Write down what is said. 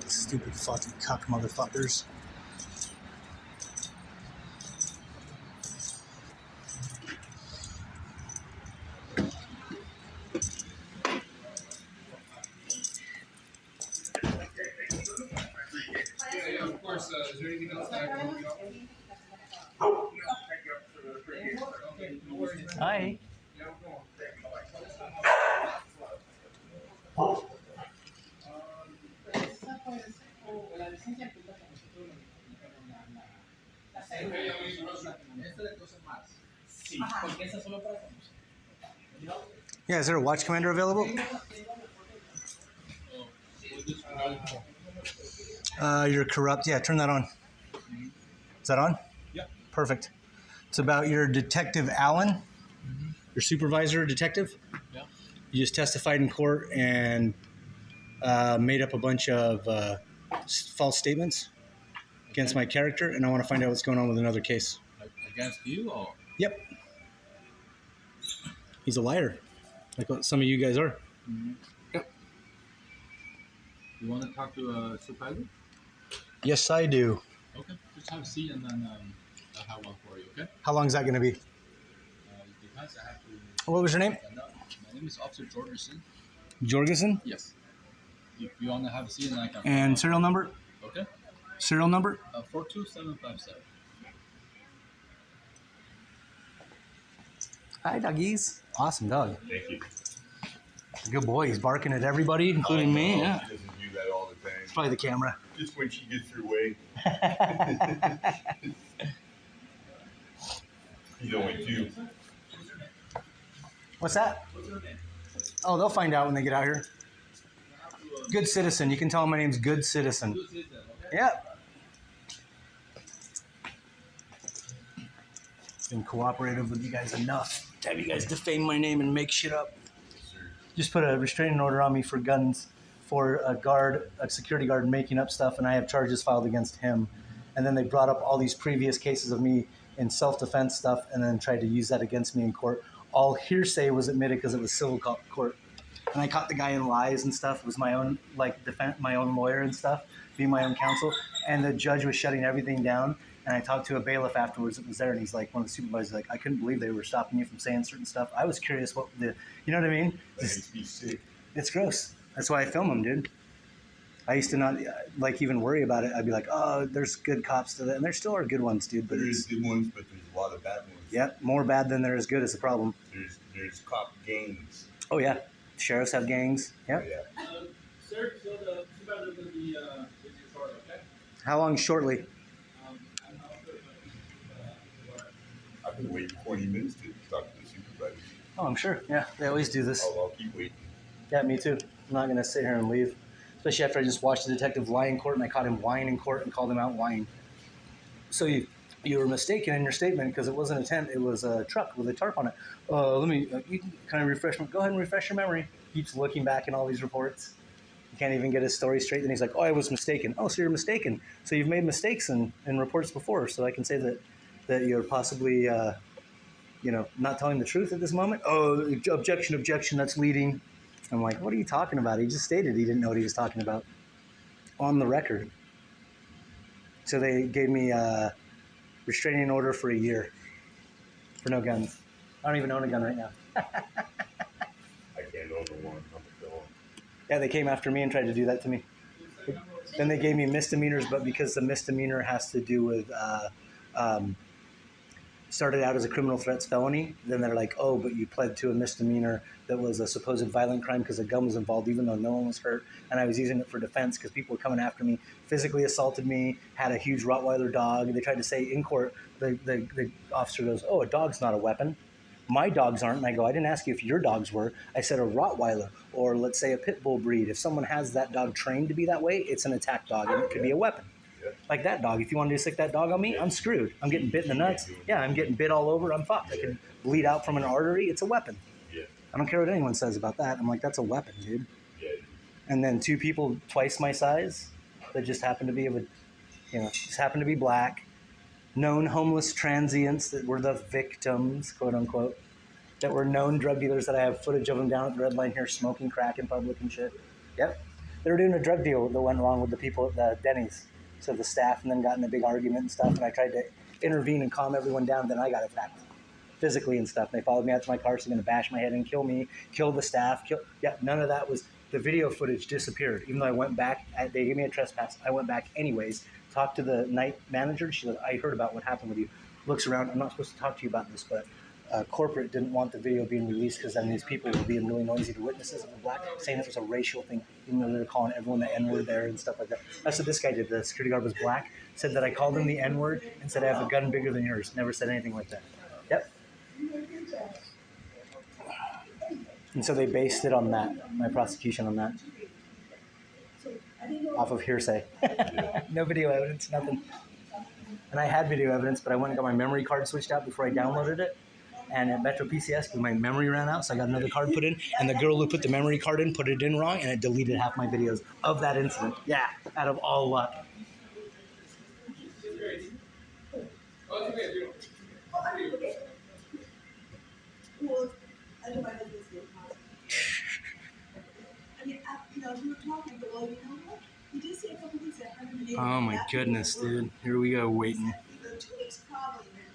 Stupid fucking cuck motherfuckers. Yeah, of course. Is there anything else that I can help you out with? Okay, no worries, man. Hi. Yeah, I'm going. Yeah, is there a watch commander available? You're corrupt. Yeah, turn that on. Is that on? Yeah. Perfect. It's about your detective Allen, your supervisor detective. Yeah. You just testified in court and made up a bunch of false statements against my character, and I want to find out what's going on with another case. Against you or? Yep. He's a liar, like what some of you guys are. Mm-hmm. Yep. You want to talk to a supervisor? Yes, I do. Okay, just have a seat and then I'll have one for you, okay? How long is that going to be? It depends, I have to... What was your name? My name is Officer Jorgensen. Jorgensen? Yes. If you want to have a seat, then I can... And serial number? Okay. Serial number? 42757. Hi, doggies. Awesome dog. Thank you. Good boy. He's barking at everybody, including me. Yeah. She doesn't do that all the time. It's probably the camera. Just when she gets her way. He's only 2. What's that? Oh, they'll find out when they get out here. Good Citizen. You can tell him my name's Good Citizen. Yep. Been cooperative with you guys enough to have you guys defame my name and make shit up. Just put a restraining order on me for guns for a security guard making up stuff, and I have charges filed against him. And then they brought up all these previous cases of me in self-defense stuff and then tried to use that against me in court. All hearsay was admitted because it was civil court. And I caught the guy in lies and stuff. It was my own my own lawyer and stuff, being my own counsel. And the judge was shutting everything down. And I talked to a bailiff afterwards that was there, and he's like, one of the supervisors, like, I couldn't believe they were stopping you from saying certain stuff. I was curious what you know what I mean? That makes me sick. It's gross. That's why I film them, dude. I used to not even worry about it. I'd be like, oh, there's good cops to that, and there still are good ones, dude. But there's good ones, but there's a lot of bad ones. Yeah, more bad than there is good is the problem. There's cop gangs. Oh yeah, sheriffs have gangs. Yep. Oh, yeah. Sir, so the supervisor is going to be with you shortly, okay? How long shortly? I've been waiting 20 minutes to talk to the supervisor. Oh, I'm sure. Yeah, they always do this. I'll keep waiting. Yeah, me too. I'm not going to sit here and leave. Especially after I just watched the detective lie in court and I caught him lying in court and called him out lying. So you were mistaken in your statement because it wasn't a tent, it was a truck with a tarp on it. You can kind of refresh, go ahead and refresh your memory. Keeps looking back in all these reports. You can't even get his story straight. Then he's like, oh, I was mistaken. Oh, so you're mistaken. So you've made mistakes in reports before. So I can say that you're possibly, not telling the truth at this moment. Oh, objection, that's leading. I'm like, what are you talking about? He just stated he didn't know what he was talking about on the record. So they gave me a restraining order for a year for no guns. I don't even own a gun right now. I can't own one. I'm a felon. Yeah, they came after me and tried to do that to me. Then they gave me misdemeanors, but because the misdemeanor has to do with started out as a criminal threats felony, then they're like, oh, but you pled to a misdemeanor that was a supposed violent crime because a gun was involved, even though no one was hurt, and I was using it for defense because people were coming after me, physically assaulted me, had a huge Rottweiler dog, and they tried to say in court, the officer goes, oh, a dog's not a weapon. My dogs aren't, and I go, I didn't ask you if your dogs were. I said a Rottweiler, or let's say a pit bull breed. If someone has that dog trained to be that way, it's an attack dog, and it could be a weapon. Like that dog. If you want to stick that dog on me, I'm screwed. I'm getting bit in the nuts. Yeah, I'm getting bit all over. I'm fucked. I can bleed out from an artery. It's a weapon. Yeah. I don't care what anyone says about that. I'm like, that's a weapon, dude. Yeah. And then 2 people twice my size that just happen to be just happen to be black, known homeless transients that were the victims, quote unquote, that were known drug dealers that I have footage of them down at the red line here smoking crack in public and shit. Yep. They were doing a drug deal that went wrong with the people at the Denny's. So the staff and then got in a big argument and stuff, and I tried to intervene and calm everyone down, then I got attacked physically and stuff. And they followed me out to my car, so they're going to bash my head and kill me, kill the staff. Yeah, none of that was, the video footage disappeared. Even though I went back, they gave me a trespass. I went back anyways, talked to the night manager. She goes, I heard about what happened with you. Looks around, I'm not supposed to talk to you about this, but corporate didn't want the video being released because then these people were being really noisy to witnesses of the black, saying it was a racial thing, even though they're calling everyone the N-word there and stuff like that. That's what this guy did. The security guard was black, said that I called him the N-word and said I have a gun bigger than yours. Never said anything like that. Yep. And so they based it on that, my prosecution on that, off of hearsay. No video evidence, nothing. And I had video evidence, but I went and got my memory card switched out before I downloaded it. And at Metro PCS, my memory ran out, so I got another card put in. And the girl who put the memory card in put it in wrong, and it deleted half my videos of that incident. Yeah, out of all luck. Oh, it's okay, you Well, I know my husband's still I mean, we were talking, but well, you know what? We did see a couple things that happened. Oh my goodness, dude. Here we go, waiting.